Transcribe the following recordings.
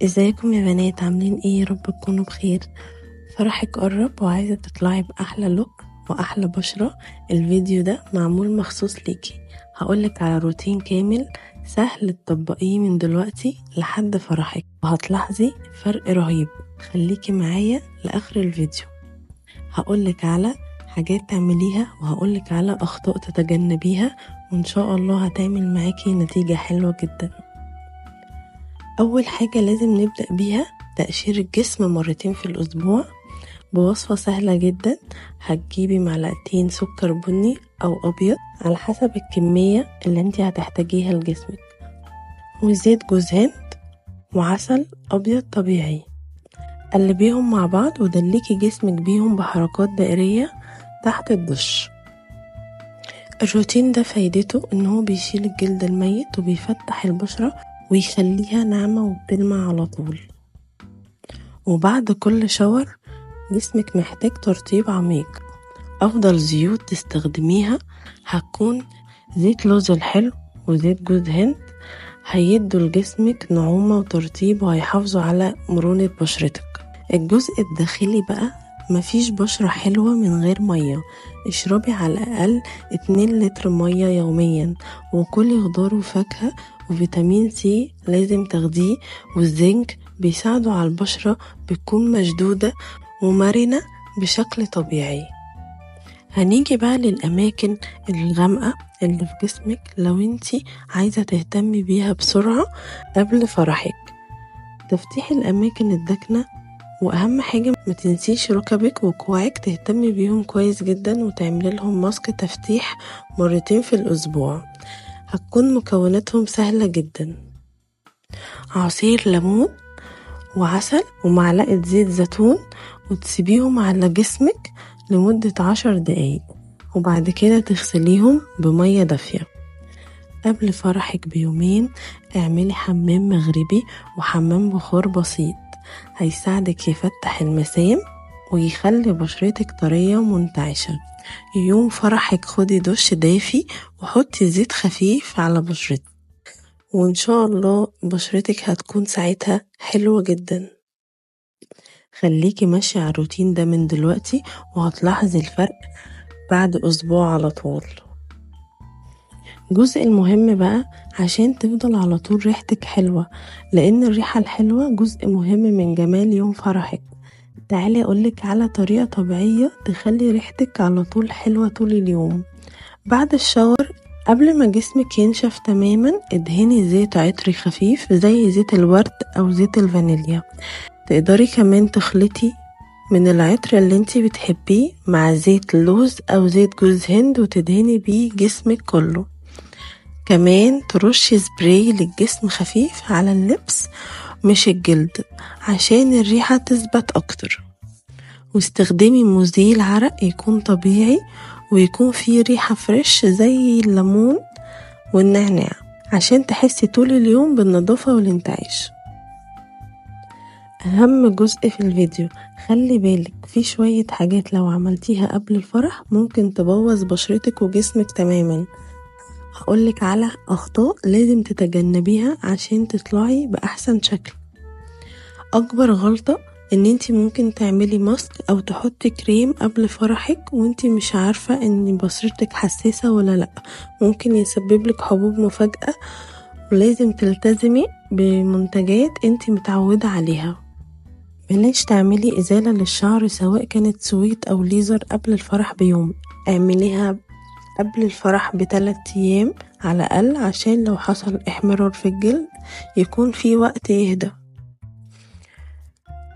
ازيكم يا بنات؟ عاملين ايه؟ يا رب تكونوا بخير. فرحك قرب وعايزة تطلعي بأحلى لوك وأحلى بشرة. الفيديو ده معمول مخصوص ليكي. هقولك على روتين كامل سهل تطبقيه من دلوقتي لحد فرحك، وهتلاحظي فرق رهيب. خليكي معايا لآخر الفيديو. هقولك على حاجات تعمليها وهقولك على أخطاء تتجنبيها، وإن شاء الله هتعمل معاكي نتيجة حلوة جدا. أول حاجة لازم نبدأ بيها تقشير الجسم مرتين في الأسبوع بوصفة سهلة جدا. هتجيبي معلقتين سكر بني أو أبيض على حسب الكمية اللي انتي هتحتاجيها لجسمك، وزيت جوز هند وعسل أبيض طبيعي. قلبيهم مع بعض ودلكي جسمك بيهم بحركات دائرية تحت الدش. الروتين ده فايدته انه بيشيل الجلد الميت وبيفتح البشرة ويخليها ناعمة وبتلمع على طول. وبعد كل شاور جسمك محتاج ترطيب عميق. أفضل زيوت تستخدميها هتكون زيت لوز الحلو وزيت جوز هند، هيدوا لجسمك نعومة وترطيب وهيحافظوا على مرونة بشرتك. الجزء الداخلي بقى، مفيش بشرة حلوة من غير مية. اشربي على الأقل 2 لتر مية يوميا، وكلي خضار وفاكهة، وفيتامين سي لازم تاخديه، والزنك بيساعدوا على البشرة بتكون مشدودة ومرنة بشكل طبيعي. هنيجي بقى للأماكن الغامقة اللي في جسمك لو انتي عايزة تهتمي بيها بسرعة قبل فرحك. تفتيح الأماكن الداكنة، واهم حاجة ما تنسيش ركبك وكوعك، تهتمي بيهم كويس جدا وتعملي لهم ماسك تفتيح مرتين في الأسبوع. هتكون مكوناتهم سهلة جدا: عصير ليمون وعسل ومعلقة زيت زيتون، وتسيبيهم على جسمك لمدة 10 دقايق، وبعد كده تغسليهم بمية دافية. قبل فرحك بيومين اعملي حمام مغربي وحمام بخار بسيط، هيساعدك يفتح المسام ويخلي بشرتك طرية ومنتعشة. يوم فرحك خدي دش دافي وحطي زيت خفيف على بشرتك، وإن شاء الله بشرتك هتكون ساعتها حلوة جدا. خليكي ماشية على الروتين ده من دلوقتي وهتلاحظي الفرق بعد أسبوع على طول. الجزء المهم بقى عشان تفضل على طول ريحتك حلوة، لأن الريحة الحلوة جزء مهم من جمال يوم فرحك. تعالي أقولك على طريقة طبيعية تخلي ريحتك على طول حلوة طول اليوم. بعد الشاور قبل ما جسمك ينشف تماما ادهني زيت عطري خفيف زي زيت الورد أو زيت الفانيليا. تقدري كمان تخلطي من العطر اللي انتي بتحبيه مع زيت اللوز أو زيت جوز هند وتدهني بيه جسمك كله. كمان ترشي سبراي للجسم خفيف على اللبس مش الجلد عشان الريحة تثبت أكتر. واستخدمي مزيل عرق يكون طبيعي ويكون فيه ريحة فريش زي الليمون والنعناع عشان تحسي طول اليوم بالنظافة والانتعاش. أهم جزء في الفيديو، خلي بالك في شوية حاجات لو عملتيها قبل الفرح ممكن تبوظ بشرتك وجسمك تماما. هقولك على أخطاء لازم تتجنبيها عشان تطلعي بأحسن شكل. أكبر غلطة ان انتي ممكن تعملي ماسك او تحطي كريم قبل فرحك وانتي مش عارفة ان بشرتك حساسة ولا لا، ممكن يسبب لك حبوب مفاجأة. ولازم تلتزمي بمنتجات انتي متعودة عليها. بلاش تعملي ازالة للشعر سواء كانت سويت او ليزر قبل الفرح بيوم، اعمليها قبل الفرح ب3 أيام على الأقل عشان لو حصل احمرار في الجلد يكون في وقت يهدى.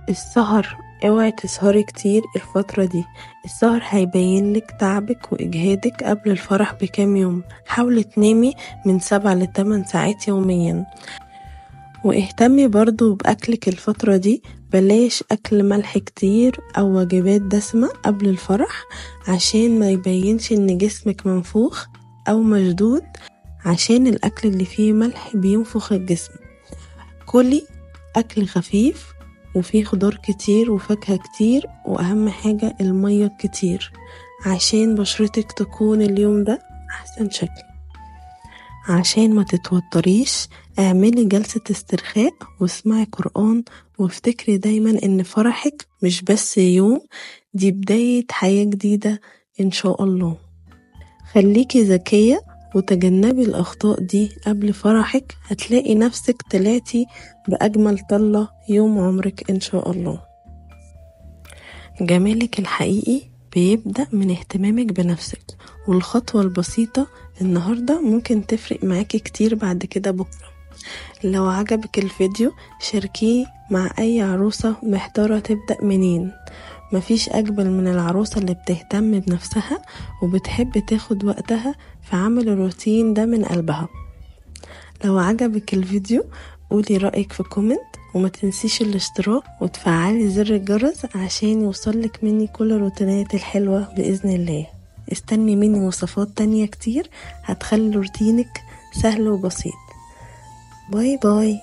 السهر، اوعي تسهري كتير الفترة دي، السهر هيبينلك تعبك واجهادك قبل الفرح بكام يوم. حاولي تنامي من 7 ل8 ساعات يوميا. واهتمي برضو بأكلك الفترة دي، بلاش أكل ملح كتير أو وجبات دسمة قبل الفرح عشان ما يبينش ان جسمك منفوخ أو مشدود، عشان الأكل اللي فيه ملح بينفخ الجسم. كلي أكل خفيف وفيه خضار كتير وفاكهة كتير، وأهم حاجة المية كتير عشان بشرتك تكون اليوم ده أحسن شكل. عشان ما تتوتريش اعملي جلسة استرخاء واسمعي قرآن، وافتكري دايما ان فرحك مش بس يوم، دي بداية حياة جديدة ان شاء الله. خليكي ذكية وتجنبي الأخطاء دي قبل فرحك، هتلاقي نفسك طلعتي بأجمل طلة يوم عمرك إن شاء الله. جمالك الحقيقي بيبدأ من اهتمامك بنفسك، والخطوة البسيطة النهاردة ممكن تفرق معاكي كتير بعد كده بكرة. لو عجبك الفيديو شاركيه مع أي عروسة محتارة تبدأ منين. مفيش أجمل من العروسة اللي بتهتم بنفسها وبتحب تاخد وقتها في عمل الروتين ده من قلبها. لو عجبك الفيديو قولي رأيك في كومنت، وما تنسيش الاشتراك وتفعلي زر الجرس عشان يوصلك مني كل الروتينات الحلوة بإذن الله. استني مني وصفات تانية كتير هتخلي روتينك سهل وبسيط. باي باي.